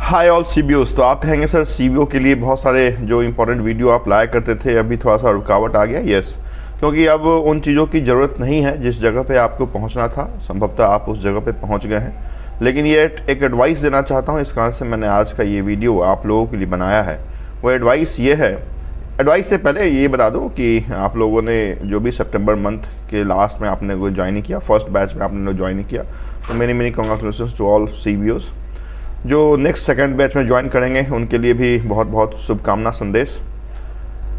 Hi all सीबीओस। तो आप कहेंगे सर सीबीओ के लिए बहुत सारे जो इंपॉर्टेंट वीडियो आप लाया करते थे अभी थोड़ा सा रुकावट आ गया। यस, क्योंकि अब उन चीज़ों की ज़रूरत नहीं है जिस जगह पे आपको पहुंचना था। संभवतः आप उस जगह पे पहुंच गए हैं, लेकिन ये एक एडवाइस देना चाहता हूं। इस कारण से मैंने आज का ये वीडियो आप लोगों के लिए बनाया है। वो एडवाइस ये है, एडवाइस से पहले ये बता दूं कि आप लोगों ने जो भी सितंबर मंथ के लास्ट में आपने वो ज्वाइन किया, फर्स्ट बैच में आपने ज्वाइन किया, तो मेनी कॉन्ग्रेचुलेशन टू ऑल सीबीओस। जो नेक्स्ट सेकंड बैच में ज्वाइन करेंगे उनके लिए भी बहुत बहुत शुभकामना संदेश।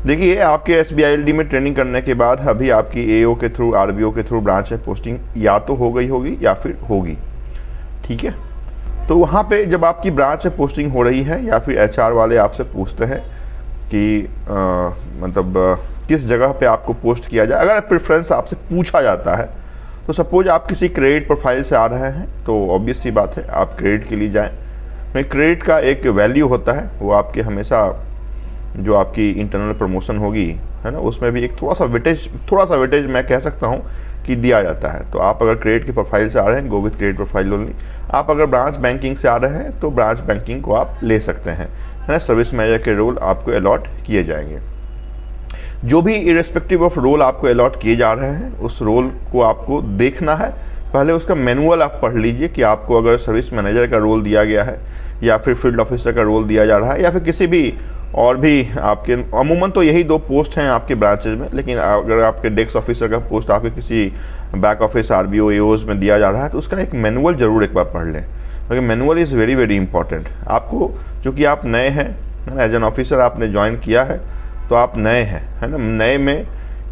देखिए, आपके एसबीआईएलडी में ट्रेनिंग करने के बाद अभी आपकी एओ के थ्रू, आरबीओ के थ्रू ब्रांच में पोस्टिंग या तो हो गई होगी या फिर होगी, ठीक है। तो वहाँ पे जब आपकी ब्रांच में पोस्टिंग हो रही है या फिर एचआर वाले आपसे पूछते हैं कि किस जगह पे आपको पोस्ट किया जाए, अगर प्रेफरेंस आपसे पूछा जाता है तो सपोज आप किसी क्रेडिट प्रोफाइल से आ रहे हैं तो ऑब्वियस सी बात है आप क्रेडिट के लिए जाएं। क्रेडिट का एक वैल्यू होता है, वो आपके हमेशा जो आपकी इंटरनल प्रमोशन होगी, है ना, उसमें भी एक थोड़ा सा वेटेज मैं कह सकता हूँ कि दिया जाता है। तो आप अगर क्रेडिट की प्रोफाइल से आ रहे हैं, go with credit profile only. आप अगर ब्रांच बैंकिंग से आ रहे हैं तो ब्रांच बैंकिंग को आप ले सकते हैं, है ना। सर्विस मैनेजर के रोल आपको अलॉट किए जाएंगे। जो भी इरेस्पेक्टिव ऑफ रोल आपको अलॉट किए जा रहे हैं, उस रोल को आपको देखना है। पहले उसका मैनुअल आप पढ़ लीजिए कि आपको अगर सर्विस मैनेजर का रोल दिया गया है या फिर फील्ड ऑफिसर का रोल दिया जा रहा है या फिर किसी भी और भी आपके, अमूमन तो यही दो पोस्ट हैं आपके ब्रांचेज में, लेकिन अगर आपके डेस्क ऑफिसर का पोस्ट आपके किसी बैक ऑफिस आरबीओ एओज में दिया जा रहा है तो उसका एक मैनुअल जरूर एक बार पढ़ लें, क्योंकि manual is very very important. आपको, चूँकि आप नए हैं, है ना, एज एन ऑफिसर आपने ज्वाइन किया है तो आप नए हैं, है ना। नए में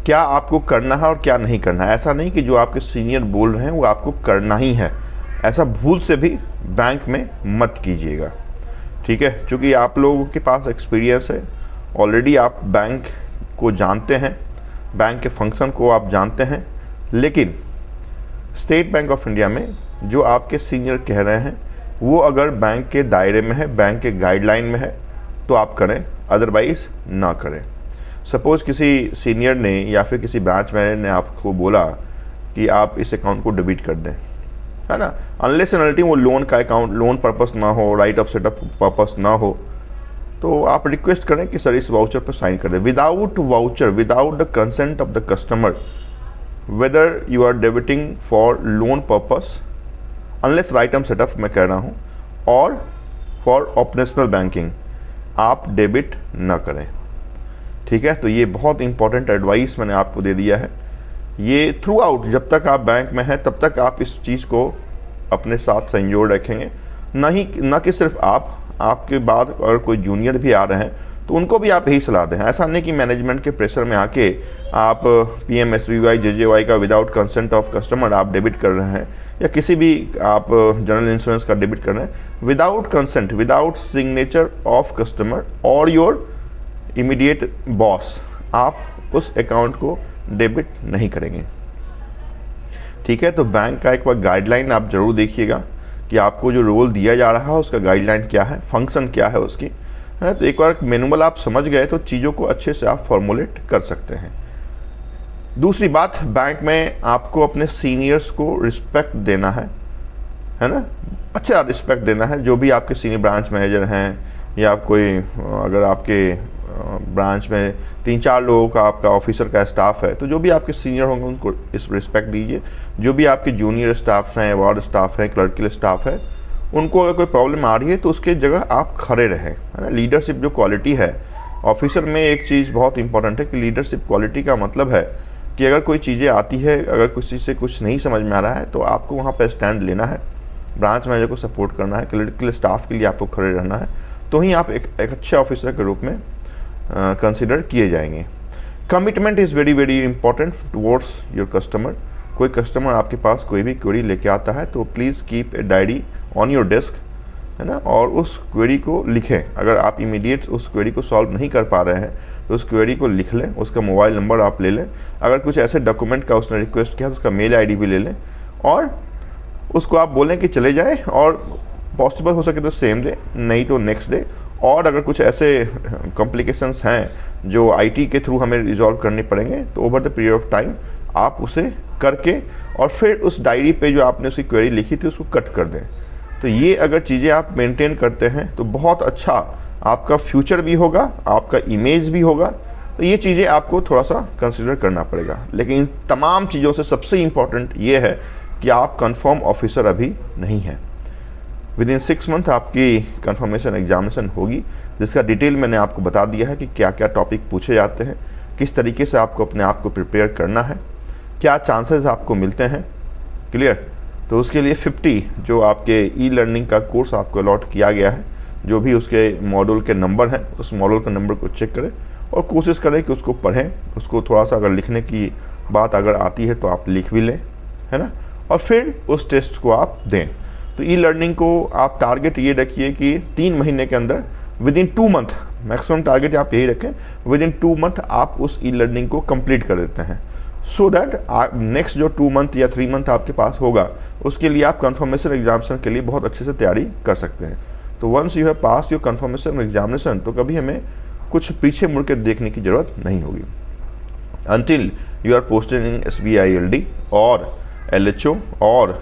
क्या आपको करना है और क्या नहीं करना है, ऐसा नहीं कि जो आपके सीनियर बोल रहे हैं वो आपको करना ही है, ऐसा भूल से भी बैंक में मत कीजिएगा, ठीक है। क्योंकि आप लोगों के पास एक्सपीरियंस है ऑलरेडी, आप बैंक को जानते हैं, बैंक के फंक्शन को आप जानते हैं, लेकिन स्टेट बैंक ऑफ इंडिया में जो आपके सीनियर कह रहे हैं वो अगर बैंक के दायरे में है, बैंक के गाइडलाइन में है तो आप करें, अदरवाइज ना करें। सपोज़ किसी सीनियर ने या फिर किसी ब्रांच मैनेजर ने आपको बोला कि आप इस अकाउंट को डेबिट कर दें, है ना, अनलेस एंड अनटिल वो लोन का अकाउंट, लोन पर्पस ना हो, राइट ऑफ सेटअप पर्पस ना हो, तो आप रिक्वेस्ट करें कि सर इस वाउचर पर साइन कर दें। Without voucher, without the consent of the customer, whether you are debiting for loan purpose, unless write off setup मैं कह रहा हूँ, और फॉर ऑपरेशनल बैंकिंग, आप डेबिट ना करें, ठीक है। तो ये बहुत इंपॉर्टेंट एडवाइस मैंने आपको दे दिया है। ये थ्रू आउट जब तक आप बैंक में हैं तब तक आप इस चीज़ को अपने साथ संजोड़ रखेंगे। न कि सिर्फ आपके बाद अगर कोई जूनियर भी आ रहे हैं तो उनको भी आप यही सलाह दें। ऐसा नहीं कि मैनेजमेंट के प्रेशर में आके आप PMSBY JJY का विदाउट कंसेंट ऑफ कस्टमर आप डेबिट कर रहे हैं, या किसी भी आप जनरल इंश्योरेंस का डेबिट कर रहे हैं without consent, without signature of customer और योर इमीडिएट बॉस, आप उस अकाउंट को डेबिट नहीं करेंगे, ठीक है। तो बैंक का एक बार गाइडलाइन आप जरूर देखिएगा कि आपको जो रोल दिया जा रहा है उसका गाइडलाइन क्या है, फंक्शन क्या है उसकी, है ना। तो एक बार मैनुअल आप समझ गए तो चीज़ों को अच्छे से आप फॉर्मुलेट कर सकते हैं। दूसरी बात, बैंक में आपको अपने सीनियर्स को रिस्पेक्ट देना है ना, अच्छा रिस्पेक्ट देना है। जो भी आपके सीनियर ब्रांच मैनेजर हैं या कोई, अगर आपके ब्रांच में 3-4 लोगों का आपका ऑफिसर का स्टाफ है तो जो भी आपके सीनियर होंगे उनको इस रिस्पेक्ट दीजिए। जो भी आपके जूनियर स्टाफ हैं, वार्ड स्टाफ है, क्लर्कियल स्टाफ है, उनको अगर कोई प्रॉब्लम आ रही है तो उसके जगह आप खड़े रहें, है ना। लीडरशिप जो क्वालिटी है ऑफिसर में, एक चीज़ बहुत इंपॉर्टेंट है कि लीडरशिप क्वालिटी का मतलब है कि अगर कोई चीज़ें आती है, अगर किसी से कुछ नहीं समझ में आ रहा है तो आपको वहाँ पर स्टैंड लेना है, ब्रांच मैनेजर को सपोर्ट करना है, क्लर्कियल स्टाफ के लिए आपको खड़े रहना है, तो ही आप एक अच्छे ऑफिसर के रूप में कंसिडर किए जाएंगे। Commitment is very very important towards your customer. कोई कस्टमर आपके पास कोई भी क्वेरी लेके आता है तो please keep a diary on your desk, है ना, और उस क्वेरी को लिखें। अगर आप इमीडिएट उस क्वेरी को सॉल्व नहीं कर पा रहे हैं तो उस क्वेरी को लिख लें, उसका मोबाइल नंबर आप ले लें, अगर कुछ ऐसे डॉक्यूमेंट का उसने रिक्वेस्ट किया तो उसका मेल ID भी ले लें, और उसको आप बोलें कि चले जाए, और पॉसिबल हो सके तो सेम डे, नहीं तो नेक्स्ट डे। और अगर कुछ ऐसे कॉम्प्लिकेशंस हैं जो IT के थ्रू हमें रिजॉल्व करने पड़ेंगे तो over the period of time आप उसे करके और फिर उस डायरी पे जो आपने उसकी क्वेरी लिखी थी उसको कट कर दें। तो ये अगर चीज़ें आप मेंटेन करते हैं तो बहुत अच्छा आपका फ्यूचर भी होगा, आपका इमेज भी होगा। तो ये चीज़ें आपको थोड़ा सा कंसिडर करना पड़ेगा। लेकिन इन तमाम चीज़ों से सबसे इम्पॉर्टेंट ये है कि आप कंफर्म ऑफिसर अभी नहीं हैं। विद इन 6 मंथ आपकी कंफर्मेशन एग्जामिनेशन होगी, जिसका डिटेल मैंने आपको बता दिया है कि क्या क्या टॉपिक पूछे जाते हैं, किस तरीके से आपको अपने आप को प्रिपेयर करना है, क्या चांसेस आपको मिलते हैं। क्लियर? तो उसके लिए 50 जो आपके ई लर्निंग का कोर्स आपको अलॉट किया गया है, जो भी उसके मॉड्यूल के नंबर हैं उस मॉड्यूल के नंबर को चेक करें और कोशिश करें कि उसको पढ़ें। उसको थोड़ा सा अगर लिखने की बात अगर आती है तो आप लिख भी लें, है ना, और फिर उस टेस्ट को आप दें। तो ई लर्निंग को आप टारगेट ये रखिए कि 3 महीने के अंदर with in 2 month, maximum target आप यही रखें, विद इन 2 मंथ आप उस ई लर्निंग को कंप्लीट कर देते हैं, सो दैट नेक्स्ट जो 2 मंथ या 3 मंथ आपके पास होगा उसके लिए आप कंफर्मेशन एग्जामिनेशन के लिए बहुत अच्छे से तैयारी कर सकते हैं। तो once you have pass your confirmation examination, तो कभी हमें कुछ पीछे मुड़ के देखने की जरूरत नहीं होगी। until you are posted in SBILD or LHO or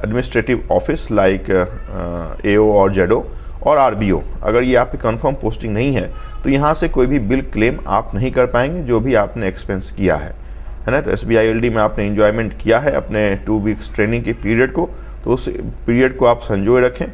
administrative office like AO और ZO और RBO, अगर ये आपकी कंफर्म पोस्टिंग नहीं है तो यहाँ से कोई भी बिल क्लेम आप नहीं कर पाएंगे जो भी आपने एक्सपेंस किया है ना। तो SBILD में आपने इंजॉयमेंट किया है अपने 2 वीक्स ट्रेनिंग के पीरियड को, तो उस पीरियड को आप संजोए रखें।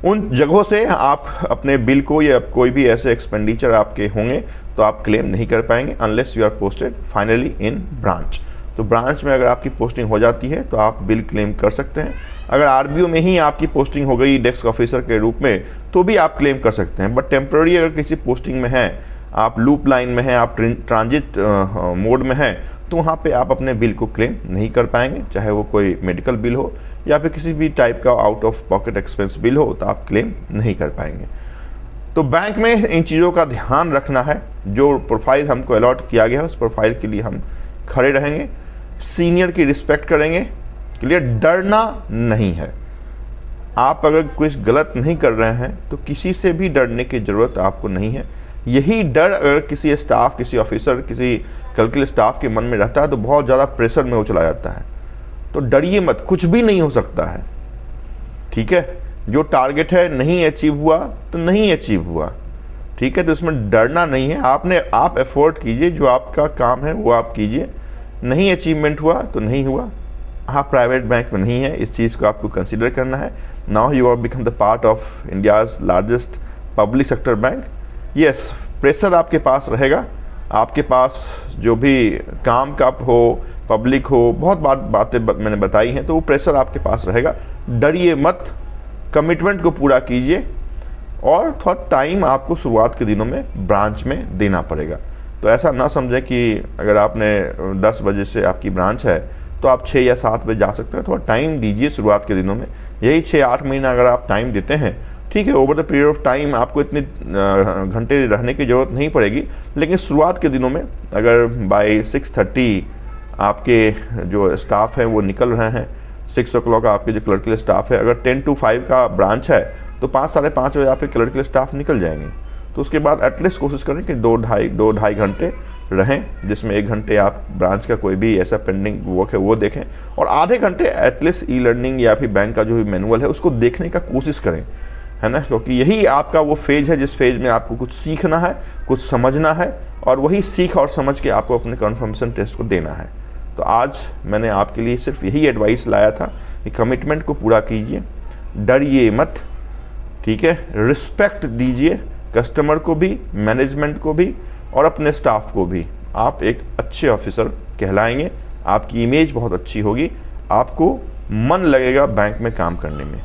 उन जगहों से आप अपने बिल को या कोई भी ऐसे एक्सपेंडिचर आपके होंगे तो आप क्लेम नहीं कर पाएंगे unless you are posted finally in branch. तो ब्रांच में अगर आपकी पोस्टिंग हो जाती है तो आप बिल क्लेम कर सकते हैं। अगर RBO में ही आपकी पोस्टिंग हो गई डेस्क ऑफिसर के रूप में तो भी आप क्लेम कर सकते हैं। बट टेम्प्रेरी अगर किसी पोस्टिंग में हैं, आप लूप लाइन में हैं, आप ट्रांजिट मोड में हैं, तो वहाँ पे आप अपने बिल को क्लेम नहीं कर पाएंगे, चाहे वो कोई मेडिकल बिल हो या फिर किसी भी टाइप का out of pocket expense bill हो, तो आप क्लेम नहीं कर पाएंगे। तो बैंक में इन चीज़ों का ध्यान रखना है। जो प्रोफाइल हमको अलॉट किया गया है उस प्रोफाइल के लिए हम खड़े रहेंगे, सीनियर की रिस्पेक्ट करेंगे। क्लियर? डरना नहीं है। आप अगर कुछ गलत नहीं कर रहे हैं तो किसी से भी डरने की ज़रूरत आपको नहीं है। यही डर अगर किसी स्टाफ, किसी ऑफिसर, किसी क्लर्कल स्टाफ के मन में रहता है तो बहुत ज़्यादा प्रेशर में वो चला जाता है। तो डरिए मत, कुछ भी नहीं हो सकता है। ठीक है? जो टारगेट है नहीं अचीव हुआ तो नहीं अचीव हुआ, ठीक है, तो इसमें डरना नहीं है। आप एफर्ट कीजिए, जो आपका काम है वो आप कीजिए। नहीं अचीवमेंट हुआ तो नहीं हुआ। आप प्राइवेट बैंक में नहीं है, इस चीज़ को आपको कंसिडर करना है। Now you are become the part of India's largest public sector bank. Yes, pressure आपके पास रहेगा। आपके पास जो भी काम का हो, पब्लिक हो, बहुत बातें मैंने बताई हैं, तो वो प्रेशर आपके पास रहेगा। डरिए मत, कमिटमेंट को पूरा कीजिए और थोड़ा टाइम आपको शुरुआत के दिनों में ब्रांच में देना पड़ेगा। तो ऐसा ना समझें कि अगर आपने 10 बजे से आपकी ब्रांच है तो आप 6 या 7 बजे जा सकते हैं। थोड़ा टाइम दीजिए शुरुआत के दिनों में। यही 6-8 महीना अगर आप टाइम देते हैं, ठीक है, over the period of time आपको इतने घंटे रहने की ज़रूरत नहीं पड़ेगी। लेकिन शुरुआत के दिनों में अगर बाय 6:30 आपके जो स्टाफ हैं वो निकल रहे हैं, 6 o'clock आपके जो क्लर्कल स्टाफ है, अगर 10 to 5 का ब्रांच है तो 5-5:30 बजे आपके क्लर्कल स्टाफ निकल जाएंगे। तो उसके बाद एटलीस्ट कोशिश करें कि 2-2.5 घंटे रहें, जिसमें 1 घंटे आप ब्रांच का कोई भी ऐसा पेंडिंग वर्क है वो देखें और आधे घंटे एटलीस्ट ई लर्निंग या फिर बैंक का जो भी मैनुअल है उसको देखने का कोशिश करें, है ना। क्योंकि यही आपका वो फेज है जिस फेज में आपको कुछ सीखना है, कुछ समझना है और वही सीख और समझ के आपको अपने कन्फर्मेशन टेस्ट को देना है। तो आज मैंने आपके लिए सिर्फ यही एडवाइस लाया था कि कमिटमेंट को पूरा कीजिए, डरिए मत, ठीक है, रिस्पेक्ट दीजिए कस्टमर को भी, मैनेजमेंट को भी और अपने स्टाफ को भी। आप एक अच्छे ऑफिसर कहलाएंगे, आपकी इमेज बहुत अच्छी होगी, आपको मन लगेगा बैंक में काम करने में।